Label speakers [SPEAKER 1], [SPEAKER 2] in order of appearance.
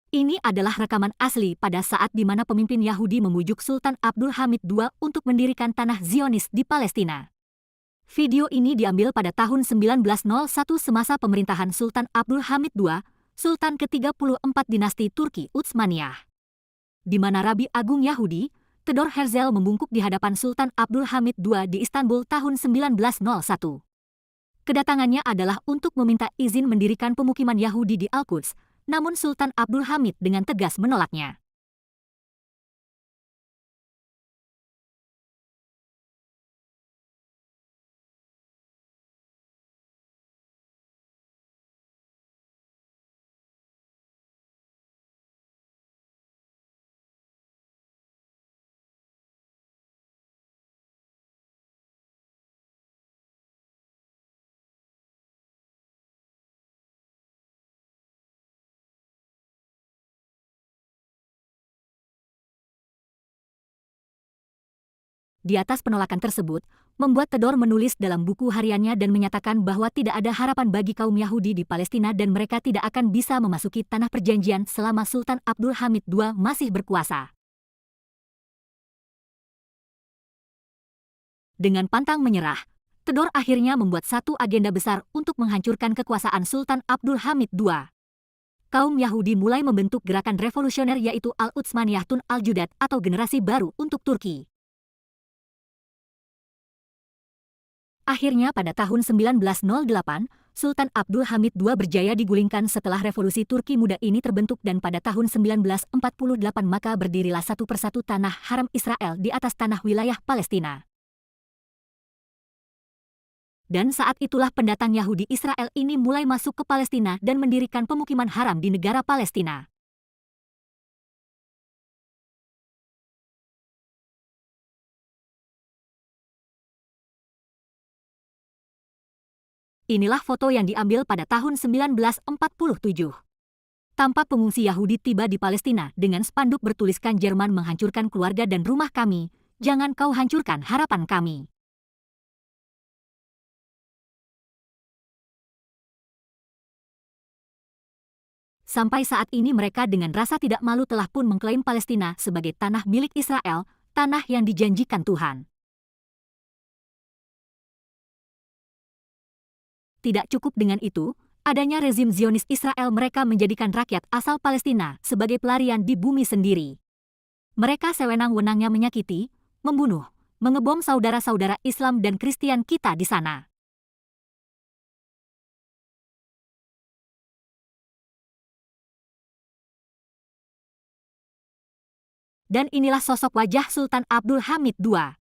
[SPEAKER 1] Ini adalah rekaman asli pada saat di mana pemimpin Yahudi memujuk Sultan Abdul Hamid II untuk mendirikan tanah Zionis di Palestina. Video ini diambil pada tahun 1901 semasa pemerintahan Sultan Abdul Hamid II, Sultan ke-34 dinasti Turki Utsmaniyah. Di mana Rabi Agung Yahudi, Theodor Herzl membungkuk di hadapan Sultan Abdul Hamid II di Istanbul tahun 1901. Kedatangannya adalah untuk meminta izin mendirikan pemukiman Yahudi di Al-Quds, namun Sultan Abdul Hamid dengan tegas menolaknya. Di atas penolakan tersebut, membuat Theodor menulis dalam buku hariannya dan menyatakan bahwa tidak ada harapan bagi kaum Yahudi di Palestina dan mereka tidak akan bisa memasuki tanah perjanjian selama Sultan Abdul Hamid II masih berkuasa. Dengan pantang menyerah, Theodor akhirnya membuat satu agenda besar untuk menghancurkan kekuasaan Sultan Abdul Hamid II. Kaum Yahudi mulai membentuk gerakan revolusioner yaitu Al-Utsmaniyahtun Al-Judad atau generasi baru untuk Turki. Akhirnya pada tahun 1908, Sultan Abdul Hamid II berjaya digulingkan setelah revolusi Turki muda ini terbentuk dan pada tahun 1948 maka berdirilah satu persatu tanah haram Israel di atas tanah wilayah Palestina. Dan saat itulah pendatang Yahudi Israel ini mulai masuk ke Palestina dan mendirikan pemukiman haram di negara Palestina. Inilah foto yang diambil pada tahun 1947. Tampak pengungsi Yahudi tiba di Palestina dengan spanduk bertuliskan Jerman menghancurkan keluarga dan rumah kami, jangan kau hancurkan harapan kami. Sampai saat ini mereka dengan rasa tidak malu telah pun mengklaim Palestina sebagai tanah milik Israel, tanah yang dijanjikan Tuhan. Tidak cukup dengan itu, adanya rezim Zionis Israel mereka menjadikan rakyat asal Palestina sebagai pelarian di bumi sendiri. Mereka sewenang-wenangnya menyakiti, membunuh, mengebom saudara-saudara Islam dan Kristen kita di sana. Dan inilah sosok wajah Sultan Abdul Hamid II.